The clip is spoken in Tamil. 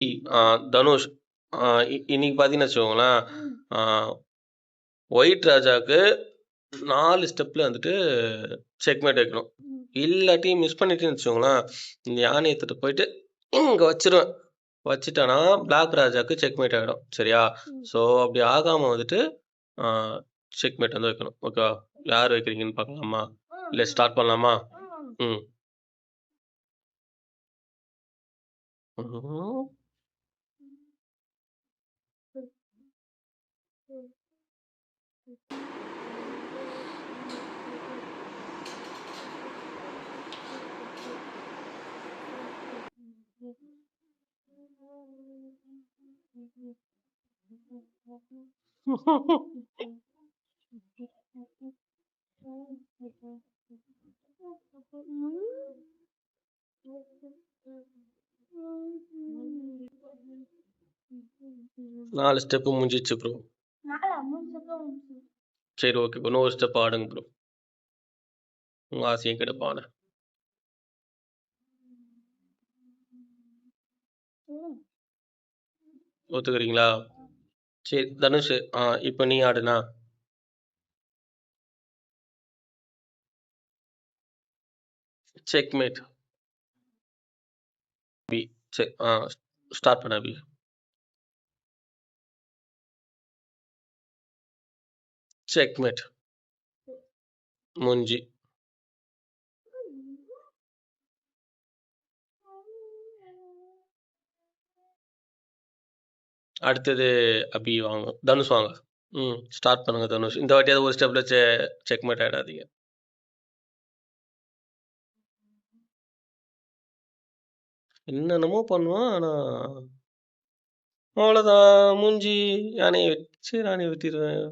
ஆ தனுஷ் இன்னைக்கு பார்த்தீங்கன்னு வச்சுக்கோங்களேன், ஆ ஒயிட் ராஜாக்கு 4 ஸ்டெப்ல வந்துட்டு செக்மேட் வைக்கணும். இல்லாட்டி மிஸ் பண்ணிட்டேன்னு வச்சுக்கோங்களேன், இந்த யானைய எடுத்துட்டு போயிட்டு இங்க வச்சுருவேன். வச்சுட்டேன்னா பிளாக் ராஜாக்கு செக்மேட் ஆயிடும். சரியா? ஸோ அப்படி ஆகாம வந்துட்டு செக்மேட் வந்து வைக்கணும். ஓகேவா? யார் வைக்கிறீங்கன்னு பார்க்கலாமா? இல்ல ஸ்டார்ட் பண்ணலாமா? ம். ம்ஹ்ம். 4 ஸ்டெப் முடிஞ்சிச்சு ப்ரோ. சரி ஓகே ப்ரோ. இன்னொரு ஸ்டெப் ஆடுங்க ப்ரோ. உங்க ஆசையை கெடுப்பான. ஒத்துக்கிறீங்களா? சரி தனுஷ், இப்போ நீ ஆடுனா. செக்மேட். பி. சரி ஸ்டார்ட் பண்ண பி. செக்மேட். மூஞ்சி. அடுத்தது அபி வாங்க. தனுஷ் வாங்க. ஸ்டார்ட் பண்ணுங்க தனுஷ். இந்த வாட்டியாவது ஒரு ஸ்டெப்ல செக்மேட் ஆயிடாதீங்க. என்னென்னமோ பண்ணுவான், ஆனா அவ்வளோதான். மூஞ்சி யானையை வச்சு நானே வெட்டிடுவேன்.